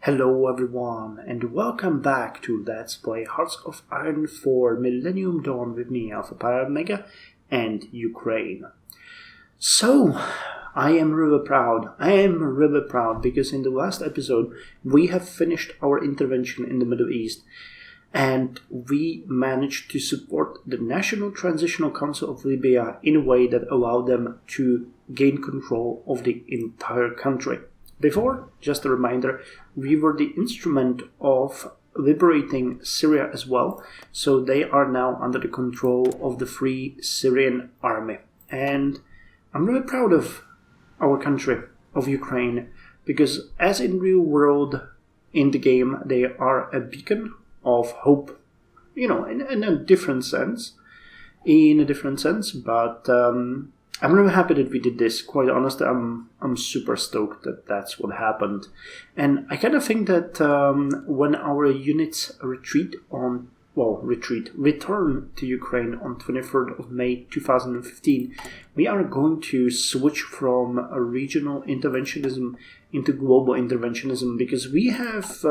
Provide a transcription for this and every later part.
Hello everyone, and welcome back to Let's Play Hearts of Iron 4 Millennium Dawn with me, Alpha Pirate Mega, and Ukraine. So, I am really proud because in the last episode we have finished our intervention in the Middle East and we managed to support the National Transitional Council of Libya in a way that allowed them to gain control of the entire country. Before, just a reminder, we were the instrument of liberating Syria as well, so they are now under the control of the Free Syrian Army. And I'm really proud of our country, of Ukraine, because as in real world, in the game, they are a beacon of hope, in a different sense, but I'm really happy that we did this. Quite honestly, I'm super stoked that that's what happened. And I kind of think that when our units return to Ukraine on 23rd of May 2015, we are going to switch from a regional interventionism into global interventionism because we have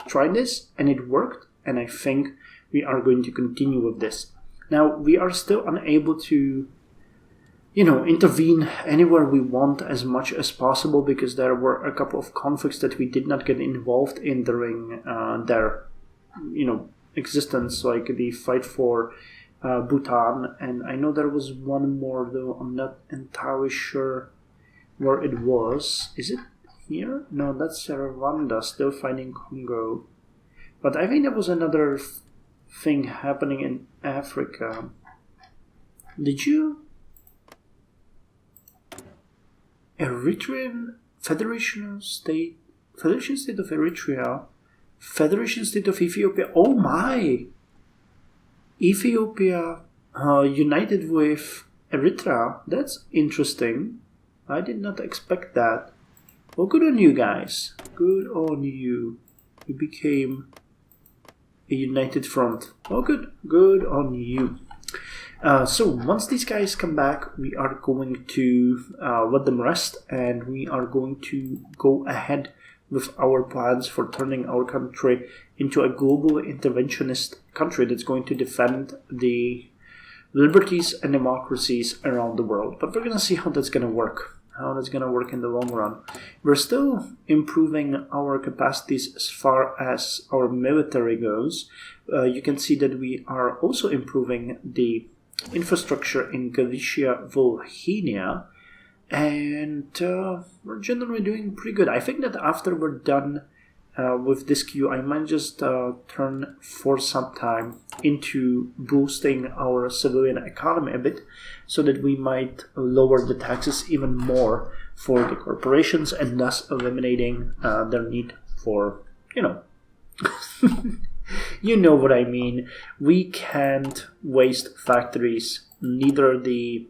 tried this and it worked, and I think we are going to continue with this. Now, we are still unable to intervene anywhere we want as much as possible because there were a couple of conflicts that we did not get involved in during their, existence, like the fight for Bhutan. And I know there was one more, though I'm not entirely sure where it was. Is it here? No, that's Rwanda, still fighting Congo. But I think there was another thing happening in Africa. Did you... Eritrean Federation State of Eritrea, Federation State of Ethiopia. Oh my! Ethiopia united with Eritrea. That's interesting. I did not expect that. Well, good on you guys. Good on you. You became a united front. Oh, good. Good on you. So once these guys come back, we are going to let them rest, and we are going to go ahead with our plans for turning our country into a global interventionist country that's going to defend the liberties and democracies around the world. But we're going to see how that's going to work, in the long run. We're still improving our capacities as far as our military goes. You can see that we are also improving the infrastructure in Galicia, Volhynia, and we're generally doing pretty good. I think that after we're done with this queue, I might just turn for some time into boosting our civilian economy a bit so that we might lower the taxes even more for the corporations and thus eliminating their need for, You know what I mean. We can't waste factories, neither the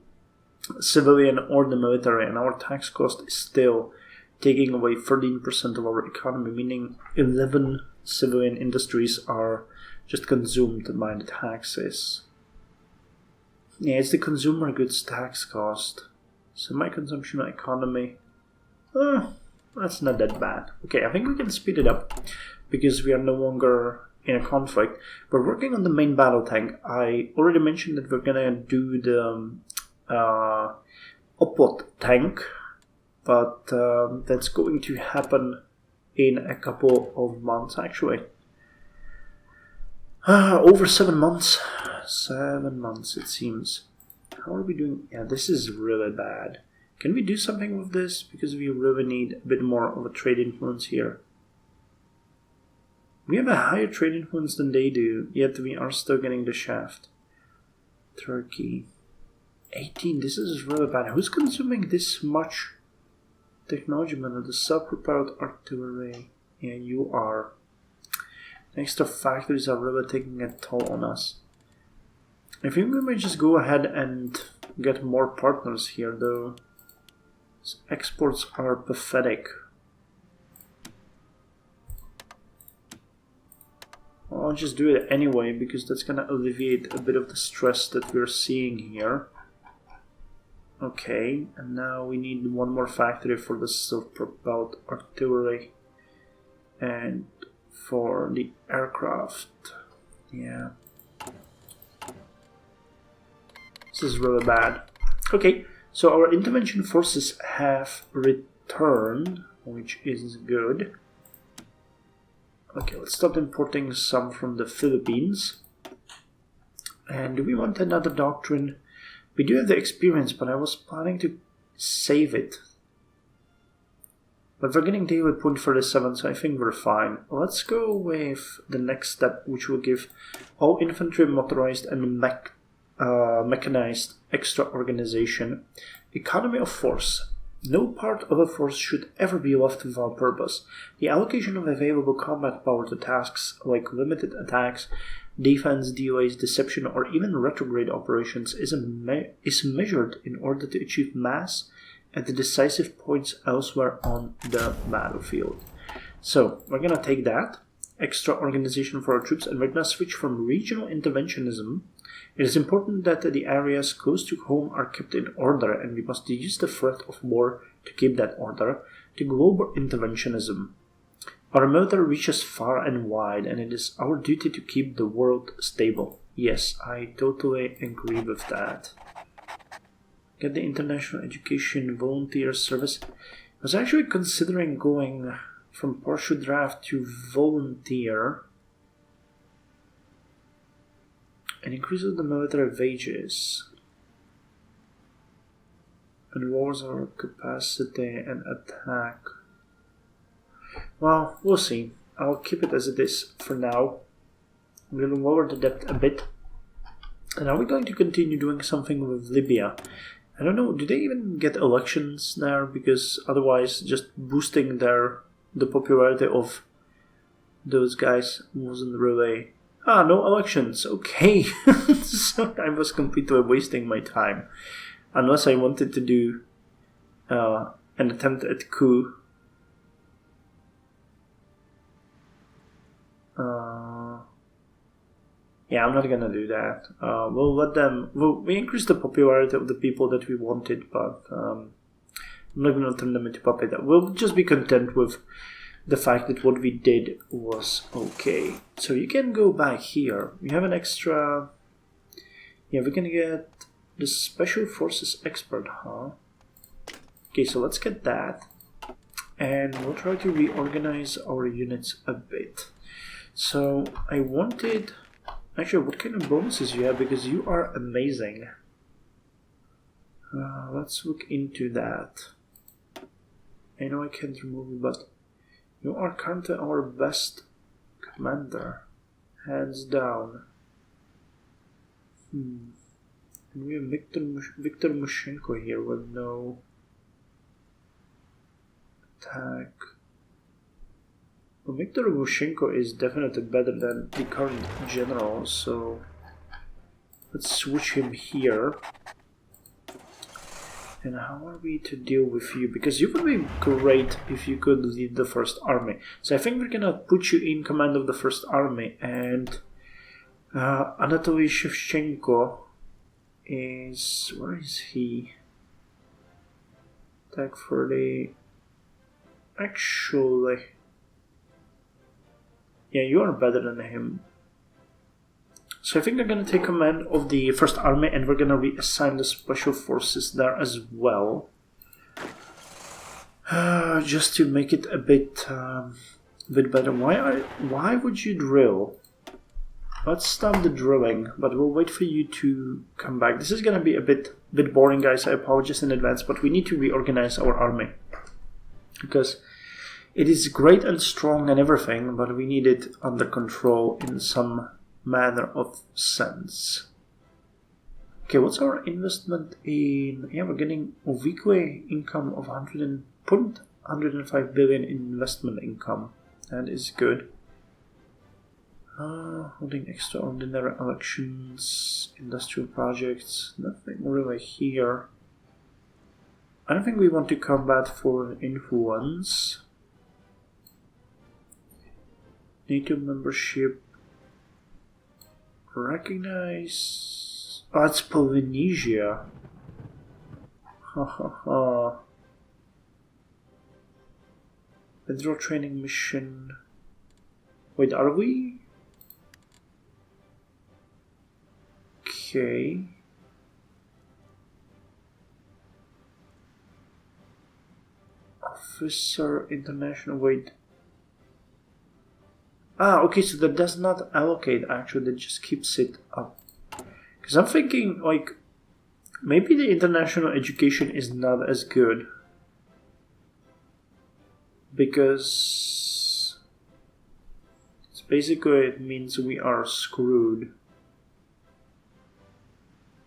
civilian or the military, and our tax cost is still taking away 13% of our economy, meaning 11 civilian industries are just consumed by the taxes. Yeah, it's the consumer goods tax cost. Semi-consumption economy, that's not that bad. Okay, I think we can speed it up because we are no longer in a conflict. We're working on the main battle tank. I already mentioned that we're gonna do the Opot tank, but that's going to happen in a couple of months, actually. Over 7 months. 7 months, it seems. How are we doing? Yeah, this is really bad. Can we do something with this? Because we really need a bit more of a trade influence here. We have a higher trade influence than they do, yet we are still getting the shaft. Turkey. 18, this is really bad. Who's consuming this much technology, man? The self-propelled artillery. Yeah, you are. The extra factories are really taking a toll on us. I think we may just go ahead and get more partners here, though. Exports are pathetic. I'll just do it anyway because that's going to alleviate a bit of the stress that we're seeing here. Okay, and now we need one more factory for the self-propelled artillery. And for the aircraft, yeah. This is really bad. Okay, so our intervention forces have returned, which is good. Okay, let's start importing some from the Philippines. And do we want another doctrine? We do have the experience, but I was planning to save it. But we're getting daily 0.37, so I think we're fine. Let's go with the next step, which will give all infantry motorized and mechanized extra organization. Economy of force. No part of a force should ever be left without purpose. The allocation of available combat power to tasks like limited attacks, defense, delays, deception, or even retrograde operations is measured in order to achieve mass at the decisive points elsewhere on the battlefield. So, we're gonna take that extra organization for our troops and we're gonna switch from regional interventionism. It is important that the areas close to home are kept in order and we must use the threat of war to keep that order, to global interventionism. Our military reaches far and wide and it is our duty to keep the world stable. Yes, I totally agree with that. Get the international education volunteer service. I was actually considering going from partial draft to volunteer. It increases the military wages and lowers our capacity and attack. Well, we'll see. I'll keep it as it is for now. We'll lower the debt a bit. And are we going to continue doing something with Libya? I don't know, do they even get elections there? Because otherwise just boosting the popularity of those guys wasn't really... no elections, okay. So I was completely wasting my time. Unless I wanted to do an attempt at coup. Yeah, I'm not gonna do that. We'll let them... we increase the popularity of the people that we wanted, but I'm not gonna turn them into puppet. We'll just be content with the fact that what we did was okay. So you can go back here. We have an extra... Yeah, we're gonna get the Special Forces Expert, huh? Okay, so let's get that. And we'll try to reorganize our units a bit. So I wanted... Actually, what kind of bonuses you have? Because you are amazing. Let's look into that. I know I can't remove it, but you are currently our best commander. Hands down. And we have Viktor Mushenko here with no attack. Well, Viktor Mushenko is definitely better than the current general, so let's switch him here. And how are we to deal with you? Because you would be great if you could lead the First Army. So I think we're gonna put you in command of the First Army, and Anatoly Shevchenko is... where is he? Attack 30... Actually... yeah, you are better than him. So I think they're going to take command of the First Army and we're going to reassign the Special Forces there as well. Just to make it a bit better. Why would you drill? Let's stop the drilling, but we'll wait for you to come back. This is going to be a bit boring, guys. I apologize in advance, but we need to reorganize our army. Because... it is great and strong and everything, but we need it under control in some manner of sense. Okay, what's our investment in... yeah, we're getting a weekly income of 105 billion in investment income. That is good. Holding extraordinary elections, industrial projects, nothing really here. I don't think we want to combat for influence. NATO membership. Recognize... oh, it's Polynesia. Ha ha ha. Federal training mission. Wait, are we? Okay. Officer International, wait. Ah, okay, so that does not allocate, actually, that just keeps it up. Because I'm thinking, like, maybe the international education is not as good. Because it's basically, it means we are screwed.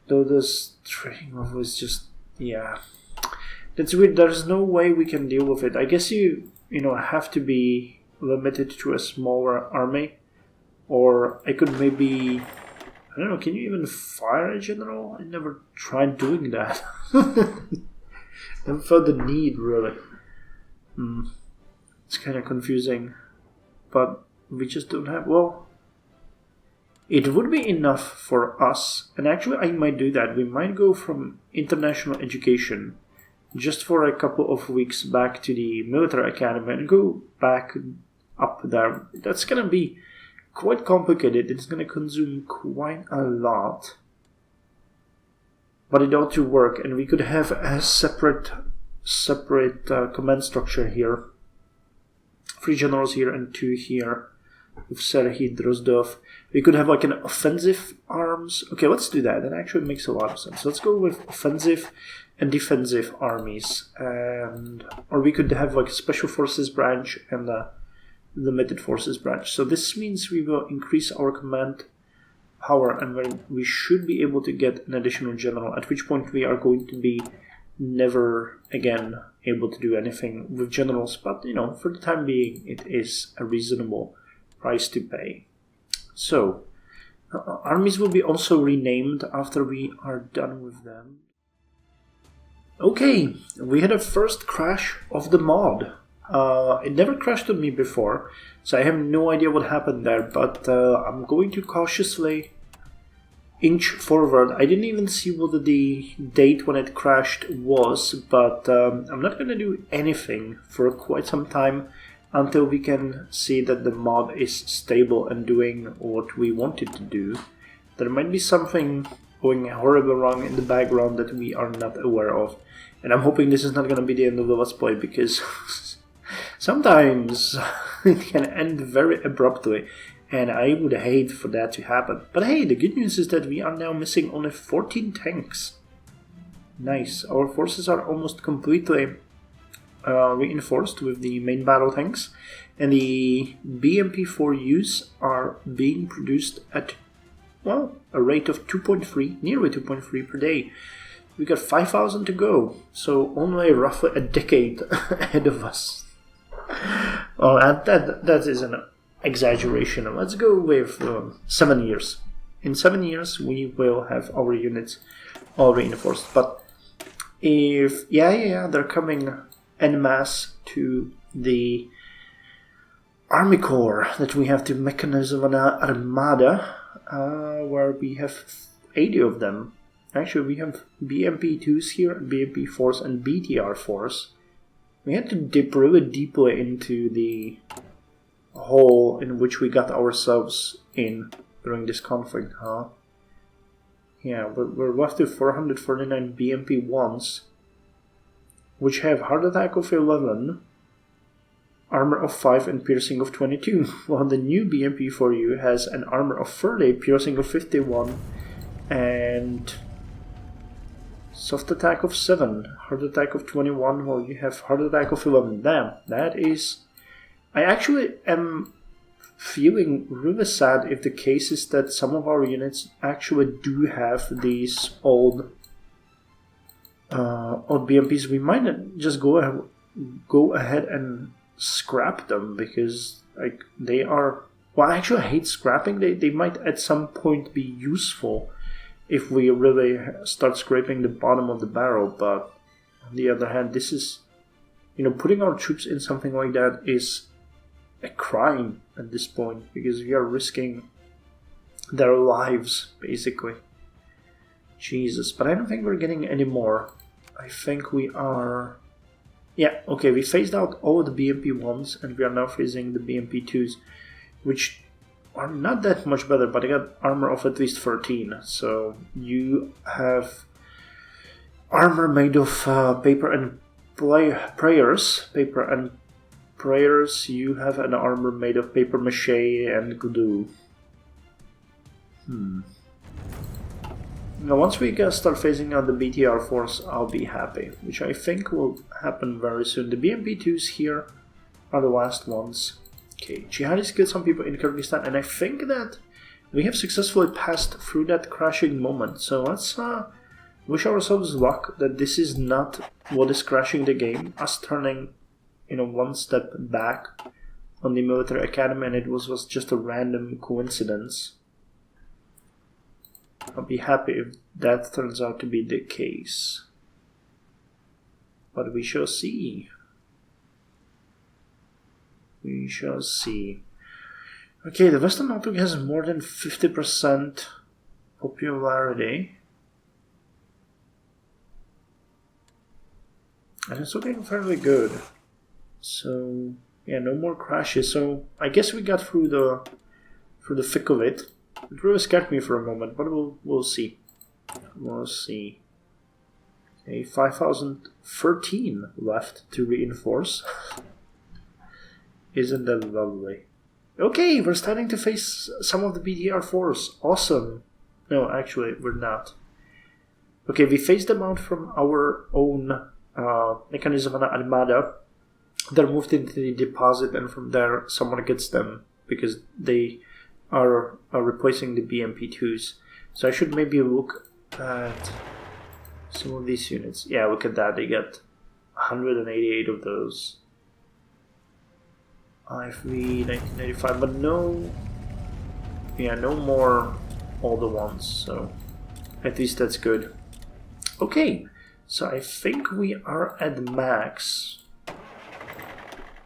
Though this trading level is just, yeah. That's weird, there's no way we can deal with it. I guess you have to be limited to a smaller army. Or I could maybe, I don't know, can you even fire a general? I never tried doing that. Never felt the need, really. It's kind of confusing. But we just don't have, well, it would be enough for us. And actually I might do that. We might go from international education just for a couple of weeks back to the military academy and go back up there. That's going to be quite complicated. It's going to consume quite a lot. But it ought to work, and we could have a separate command structure here. 3 generals here and 2 here with Serhiy Drozdov. We could have like an offensive arms. Okay, let's do that. That actually makes a lot of sense. Let's go with offensive and defensive armies. Or we could have like a special forces branch and a limited forces branch. So this means we will increase our command power, and we should be able to get an additional general, at which point we are going to be never again able to do anything with generals. But for the time being, it is a reasonable price to pay. So armies will be also renamed after we are done with them. Okay, we had a first crash of the mod. It never crashed on me before, so I have no idea what happened there, but I'm going to cautiously inch forward. I didn't even see what the date when it crashed was, but I'm not going to do anything for quite some time until we can see that the mod is stable and doing what we want it to do. There might be something going horribly wrong in the background that we are not aware of, and I'm hoping this is not going to be the end of the Let's Play, because sometimes it can end very abruptly, and I would hate for that to happen. But hey, the good news is that we are now missing only 14 tanks. Nice. Our forces are almost completely reinforced with the main battle tanks, and the BMP-4Us are being produced at, well, a rate of 2.3, nearly 2.3 per day. We got 5,000 to go, so only roughly a decade ahead of us. Oh, and that is an exaggeration. Let's go with 7 years. In 7 years, we will have our units all reinforced. But if they're coming en masse to the Army Corps that we have to Mechanism and Armada, where we have 80 of them. Actually, we have BMP-2s here, BMP-4s, and BTR-4s. We had to dip really deeply into the hole in which we got ourselves in during this conflict, huh? Yeah, we're left with 449 BMP-1s, which have heart attack of 11, armor of 5, and piercing of 22, while the new BMP-4U has an armor of 30, piercing of 51, and soft attack of 7, heart attack of 21, while you have heart attack of 11. Damn, that is... I actually am feeling really sad if the case is that some of our units actually do have these old BMPs. We might just go ahead and scrap them, because like they are... Well, actually I hate scrapping. They might at some point be useful if we really start scraping the bottom of the barrel, but on the other hand, this is, putting our troops in something like that is a crime at this point, because we are risking their lives, basically. Jesus, but I don't think we're getting any more. I think we are... Yeah, okay, we phased out all the BMP-1s, and we are now phasing the BMP-2s. which are not that much better, but I got armor of at least 13. So you have armor made of paper and prayers. Paper and prayers. You have an armor made of paper mache and glue. Now, once we start phasing out the BTR force, I'll be happy, which I think will happen very soon. The BMP2s here are the last ones. Okay, jihadis killed some people in Kyrgyzstan, and I think that we have successfully passed through that crashing moment. So let's wish ourselves luck that this is not what is crashing the game, us turning, one step back on the military academy, and it was just a random coincidence. I'll be happy if that turns out to be the case. But we shall see. We shall see. Okay, the Western Outlook has more than 50% popularity. And it's looking fairly good. So, yeah, no more crashes. So, I guess we got through the thick of it. It really scared me for a moment, but we'll see. We'll see. Okay, 5,013 left to reinforce. Isn't that lovely? Okay, we're starting to face some of the BTR force. Awesome. No, actually, we're not. Okay, we phased them out from our own mechanism and armada. They're moved into the deposit, and from there, someone gets them because they are replacing the BMP2s. So I should maybe look at some of these units. Yeah, look at that. They get 188 of those. IFV 1995, but no more older ones. So at least that's good. Okay, so I think we are at max,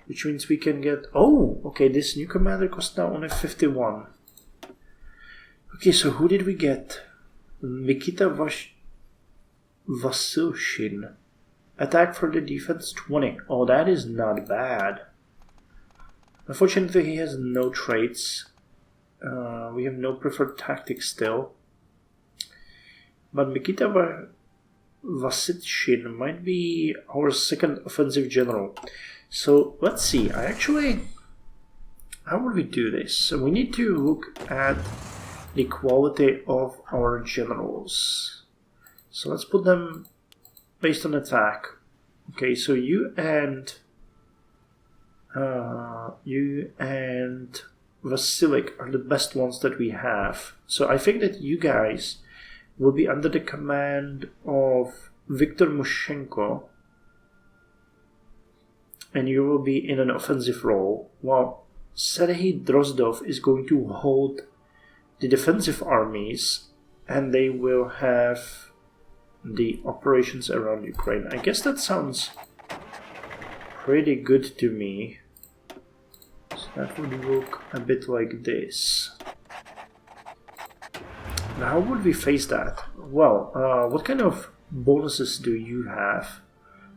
which means we can get... Oh, okay, this new commander costs now only 51. Okay, so who did we get? Mikita Vasilshin. Attack for the defense 20. Oh, that is not bad. Unfortunately, he has no traits. We have no preferred tactics still. But Mikita Vasilshin might be our second offensive general. So let's see. How would we do this? So we need to look at the quality of our generals. So let's put them based on attack. Okay, so you and Vasilik are the best ones that we have. So I think that you guys will be under the command of Viktor Mushenko, and you will be in an offensive role, while Serhiy Drozdov is going to hold the defensive armies, and they will have the operations around Ukraine. I guess that sounds pretty good to me. So that would look a bit like this. Now, how would we face that? Well, what kind of bonuses do you have?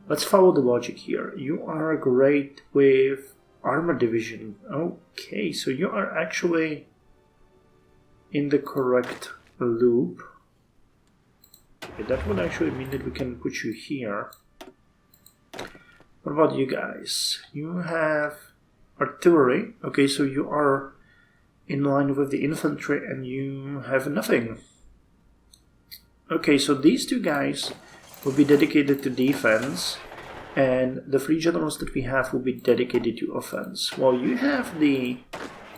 Let's follow the logic here. You are great with armor division. Okay, so you are actually in the correct loop. Okay, that would actually mean that we can put you here. What about you guys? You have artillery. Okay, so you are in line with the infantry and you have nothing. Okay, so these two guys will be dedicated to defense, and the three generals that we have will be dedicated to offense. While you have the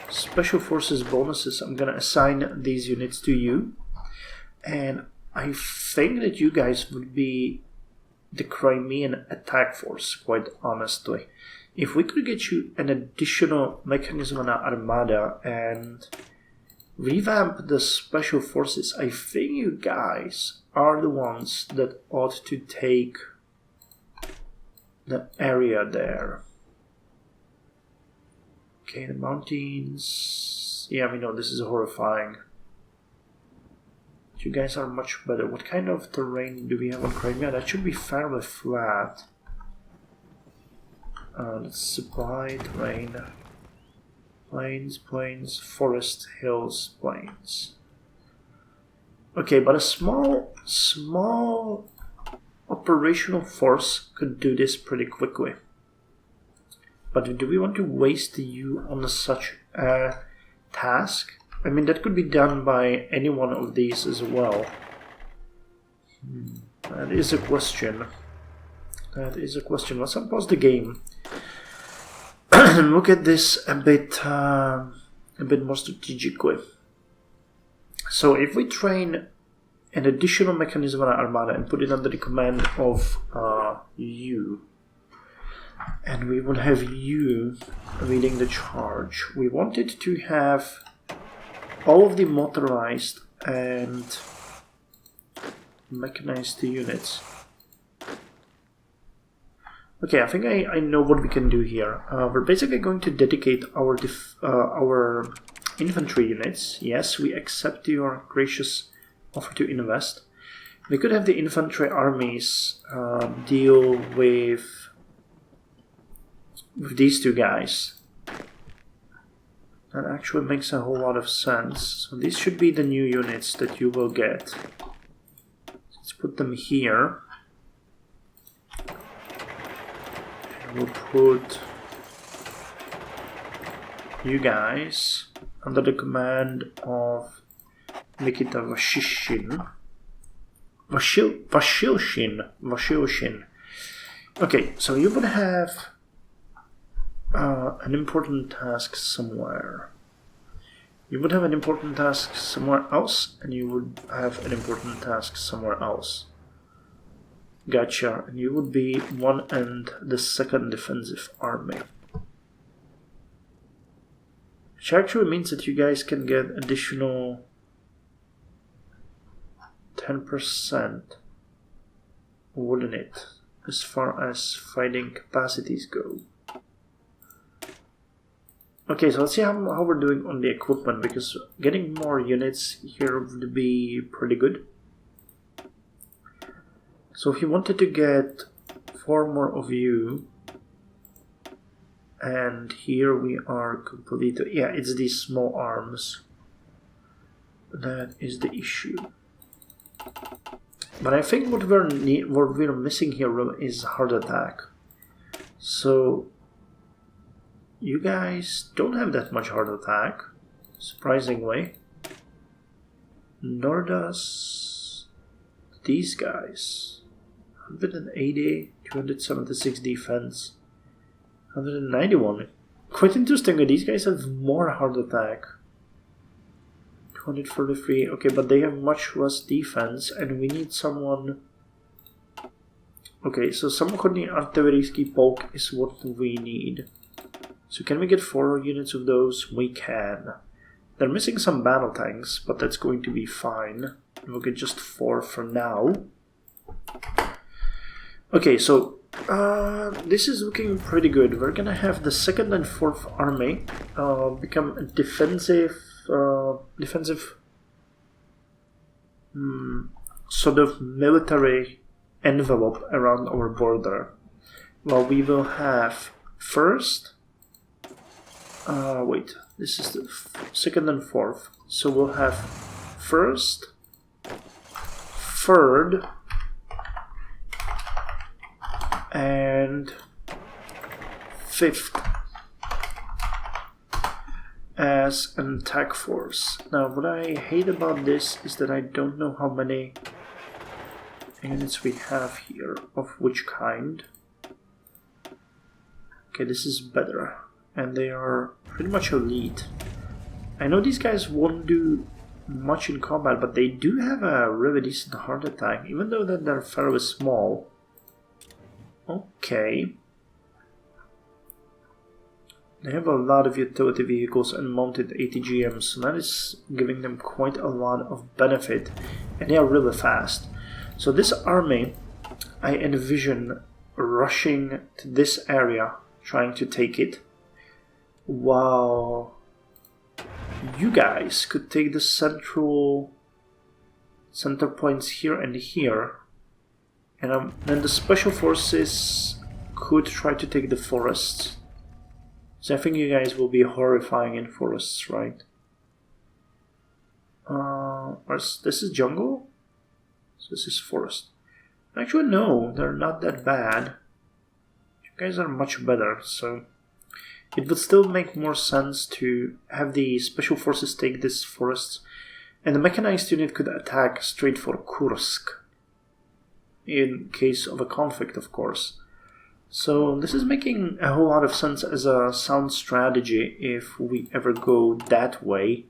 special forces bonuses, I'm gonna assign these units to you, and I think that you guys would be the Crimean attack force, quite honestly. If we could get you an additional mechanism and armada and revamp the special forces, I think you guys are the ones that ought to take the area there. Okay, the mountains. Yeah, we know this is horrifying. You guys are much better. What kind of terrain do we have on Crimea? That should be fairly flat. Let's supply terrain. Plains, plains, forest, hills, plains. Okay, but a small operational force could do this pretty quickly. But do we want to waste you on such a task? I mean, that could be done by any one of these as well. That is a question. That is a question. Let's unpause the game and look at this a bit more strategically. So if we train an additional mechanism on our armada and put it under the command of you, and we would have you leading the charge, we wanted to have all of the motorized and mechanized units. Okay, I think I know what we can do here. We're basically going to dedicate our infantry units. Yes, we accept your gracious offer to invest. We could have the infantry armies deal with these two guys. That actually makes a whole lot of sense. So these should be the new units that you will get. Let's put them here. And we'll put you guys under the command of Nikita Vashilshin. Okay, so you would have an important task somewhere. You would have an important task somewhere else, and you would have an important task somewhere else. Gotcha. And you would be one and the second defensive army. Which actually means that you guys can get additional 10%, wouldn't it? As far as fighting capacities go. Okay, so let's see how we're doing on the equipment, because getting more units here would be pretty good. So if you wanted to get 4 more of you, and here we are complete. Yeah, it's these small arms. That is the issue. But I think what we're missing here is heart attack. So you guys don't have that much heart attack, surprisingly. Nor does these guys. 180, 276 defense, 191. Quite interesting, these guys have more heart attack. 243, okay, but they have much less defense, and we need someone... Okay, so samochodný artylerijský polk is what we need. So can we get 4 units of those? We can. They're missing some battle tanks, but that's going to be fine. We'll get just 4 for now. Okay, so this is looking pretty good. We're gonna have the 2nd and 4th army become a defensive sort of military envelope around our border. Well, we will have first... wait, this is the 2nd and 4th. So we'll have 1st, 3rd, and 5th as an attack force. Now, what I hate about this is that I don't know how many units we have here, of which kind. Okay, this is better. And they are pretty much elite. I know these guys won't do much in combat, but they do have a really decent heart attack, even though that they're fairly small. Okay. They have a lot of utility vehicles and mounted ATGMs, so that is giving them quite a lot of benefit, and they are really fast. So this army, I envision rushing to this area, trying to take it, while you guys could take the center points here and here, and then the special forces could try to take the forests. So I think you guys will be horrifying in forests, right? This is jungle? So this is forest. Actually, no, they're not that bad. You guys are much better, so it would still make more sense to have the special forces take these forests, and the mechanized unit could attack straight for Kursk. In case of a conflict, of course. So this is making a whole lot of sense as a sound strategy if we ever go that way.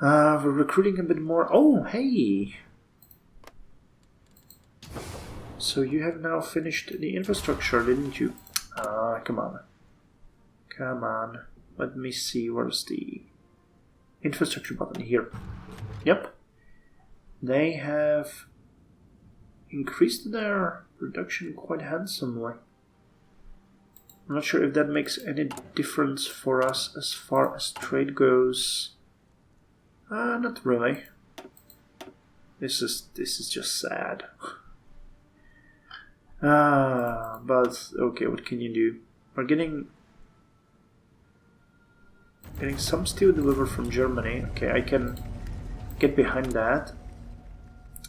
We're recruiting a bit more. Oh, hey! So you have now finished the infrastructure, didn't you? Come on. Come on. Let me see, where's the infrastructure button? Here. Yep. They have increased their production quite handsomely. I'm not sure if that makes any difference for us as far as trade goes. Not really. This is just sad. But okay, what can you do? We're getting some steel delivered from Germany. Okay, I can get behind that.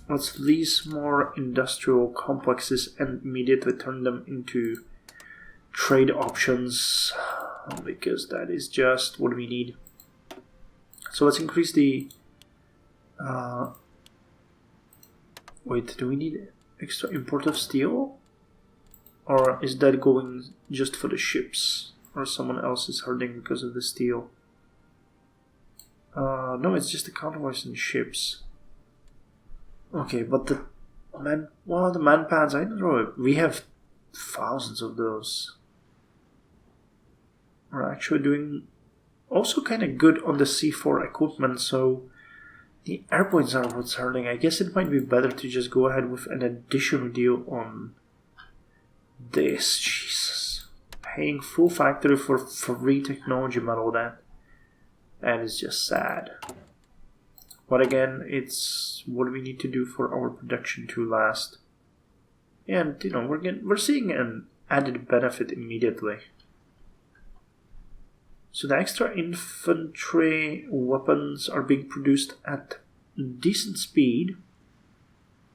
Let's lease more industrial complexes and immediately turn them into trade options, because that is just what we need. So let's increase the... wait, do we need extra import of steel? Or is that going just for the ships? Or someone else is hurting because of the steel? No, it's just the convoys and ships. Okay, but the manpads, I don't know. We have thousands of those. We're actually doing also kind of good on the C4 equipment, so the airpoints are what's hurting. I guess it might be better to just go ahead with an additional deal on this. Jesus. Paying full factory for free technology metal, that is just sad. But again, it's what we need to do for our production to last. And, you know, we're seeing an added benefit immediately. So the extra infantry weapons are being produced at decent speed.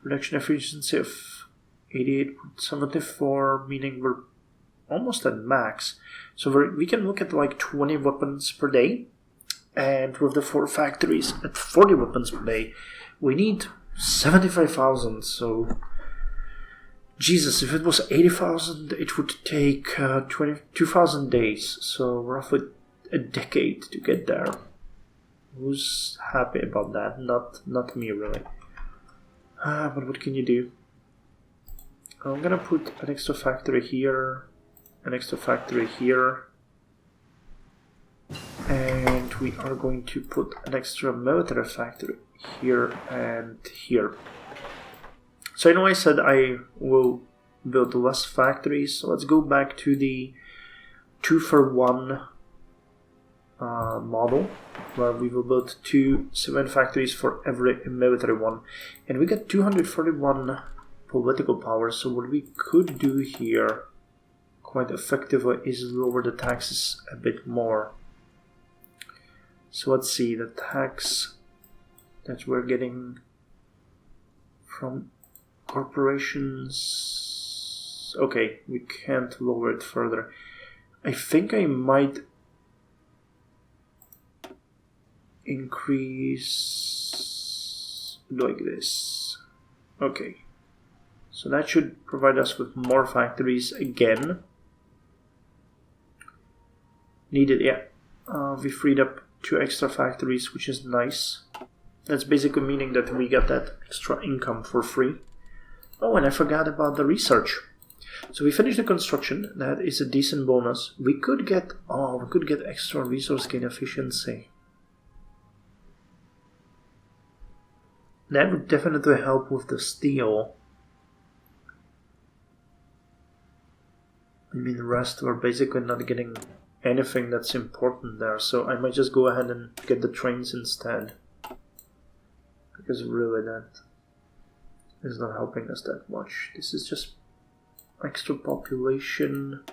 Production efficiency of 88.74, meaning we're almost at max. So we can look at like 20 weapons per day. And with the 4 factories at 40 weapons per day, we need 75,000. So, Jesus, if it was 80,000, it would take 22,000 days. So, roughly a decade to get there. Who's happy about that? Not me, really. But what can you do? I'm gonna put an extra factory here, an extra factory here. And we are going to put an extra military factory here and here. So I know I said I will build less factories, so let's go back to the 2-for-1 model, where we will build 2 civilian factories for every military one. And we got 241 political power, so what we could do here quite effectively is lower the taxes a bit more. So let's see, the tax that we're getting from corporations... Okay, we can't lower it further. I think I might increase like this. Okay. So that should provide us with more factories again. Needed, yeah. We freed up 2 extra factories, which is nice. That's basically meaning that we got that extra income for free. Oh, and I forgot about the research. So we finished the construction. That is a decent bonus. We could get extra resource gain efficiency. That would definitely help with the steel. I mean, the rest we're basically not getting anything that's important there, so I might just go ahead and get the trains instead, because really that is not helping us that much. This is just extra population.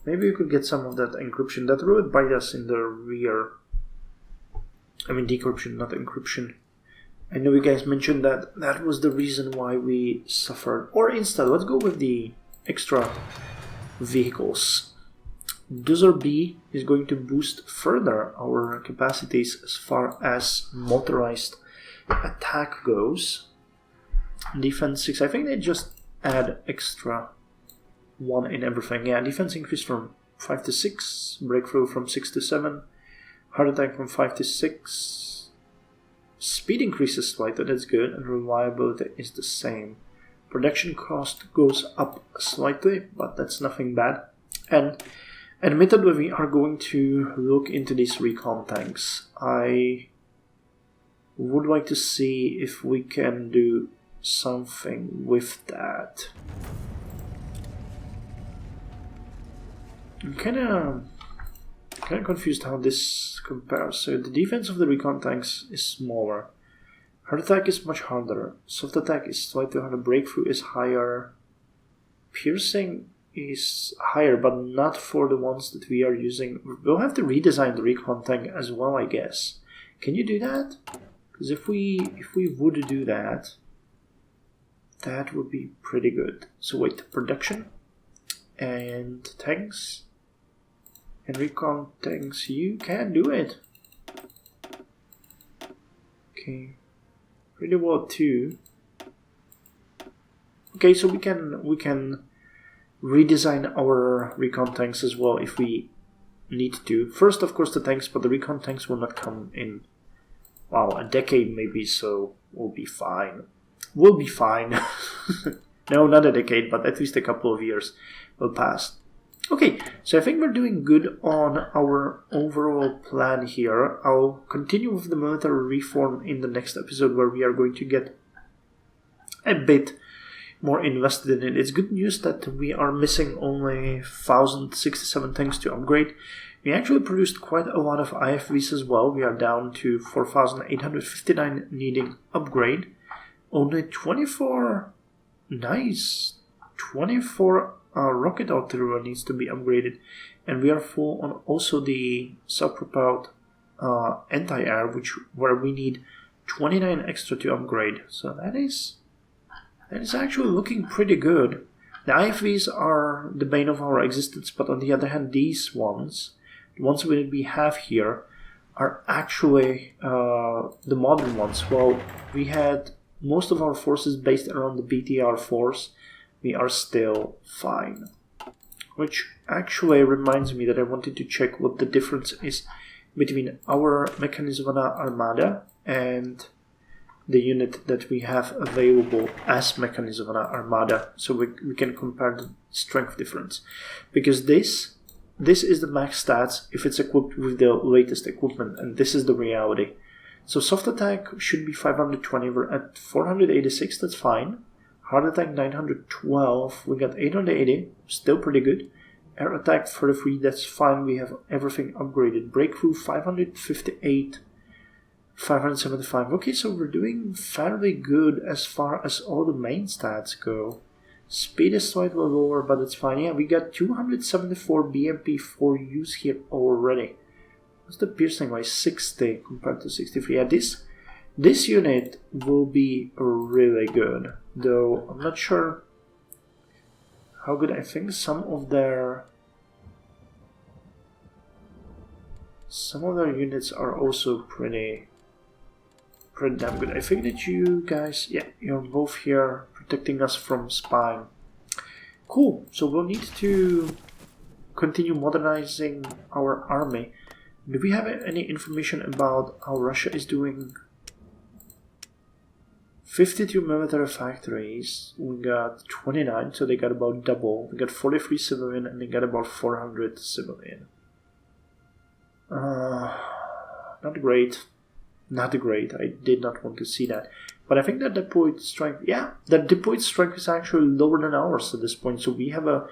Maybe we could get some of that encryption. That would bite us in the rear. I mean decryption, not encryption. I know you guys mentioned that that was the reason why we suffered. Or instead, let's go with the extra vehicles. Dozer B is going to boost further our capacities as far as motorized attack goes. Defense 6, I think they just add extra 1 in everything. Yeah, defense increased from 5 to 6, breakthrough from 6 to 7, heart attack from 5 to 6, speed increases slightly, that's good, and reliability is the same. Production cost goes up slightly, but that's nothing bad. And admittedly, we are going to look into these recon tanks. I would like to see if we can do something with that. I'm kind of confused how this compares. So the defense of the recon tanks is smaller. Heart attack is much harder. Soft attack is slightly harder. Breakthrough is higher. Piercing is higher, but not for the ones that we are using. We'll have to redesign the recon tank as well, I guess. Can you do that? Because if we would do that, that would be pretty good. So wait, production and tanks and recon tanks, you can do it. Okay, pretty well too. Okay, so we can redesign our recon tanks as well if we need to. First, of course, the tanks, but the recon tanks will not come in, wow, a decade maybe, so we'll be fine. We'll be fine. No, not a decade, but at least a couple of years will pass. Okay, so I think we're doing good on our overall plan here. I'll continue with the military reform in the next episode, where we are going to get a bit more invested in it. It's good news that we are missing only 1,067 tanks to upgrade. We actually produced quite a lot of IFVs as well. We are down to 4,859 needing upgrade. Only 24, nice, 24 rocket artillery needs to be upgraded. And we are full on also the self-propelled anti-air, where we need 29 extra to upgrade. So that is actually looking pretty good. The IFVs are the bane of our existence, but on the other hand, these ones, the ones that we have here, are actually the modern ones. Well, we had most of our forces based around the BTR force. We are still fine. Which actually reminds me that I wanted to check what the difference is between our Mechanizovana Armada and the unit that we have available as Mechanizovana Armada, so we can compare the strength difference. Because this is the max stats if it's equipped with the latest equipment, and this is the reality. So soft attack should be 520, we're at 486, that's fine. Hard attack 912, we got 880, still pretty good. Air attack 33, that's fine, we have everything upgraded. Breakthrough 558. 575. Okay, so we're doing fairly good as far as all the main stats go. Speed is slightly lower, but it's fine. Yeah, we got 274 BMP for use here already. What's the piercing like? 60 compared to 63. Yeah, this unit will be really good, though I'm not sure how good. I think some of their units are also pretty damn good. I think that you guys, yeah, you're both here protecting us from spying. Cool, so we'll need to continue modernizing our army. Do we have any information about how Russia is doing? 52 military factories, we got 29, so they got about double. We got 43 civilian and they got about 400 civilian. Not great. Not great. I did not want to see that. But I think that deployed strength, yeah, that deployed strength is actually lower than ours at this point. So we have a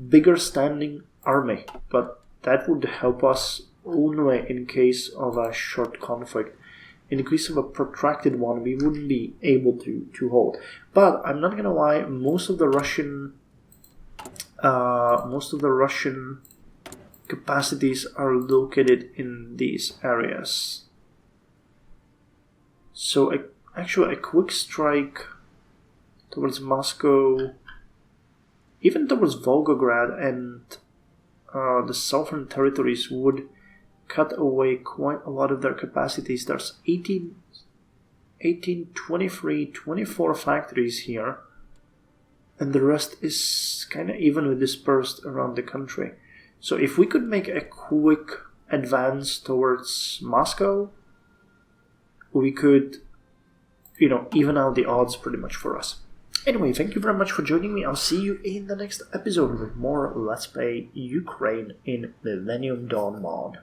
bigger standing army. But that would help us only in case of a short conflict. In the case of a protracted one, we wouldn't be able to hold. But I'm not going to lie, most of the Russian most of the Russian capacities are located in these areas. So actually a quick strike towards Moscow, even towards Volgograd and the southern territories would cut away quite a lot of their capacities. There's 18, 23, 24 factories here, and the rest is kind of evenly dispersed around the country. So if we could make a quick advance towards Moscow, we could, even out the odds pretty much for us. Anyway, thank you very much for joining me. I'll see you in the next episode with more Let's Play Ukraine in Millennium Dawn mod.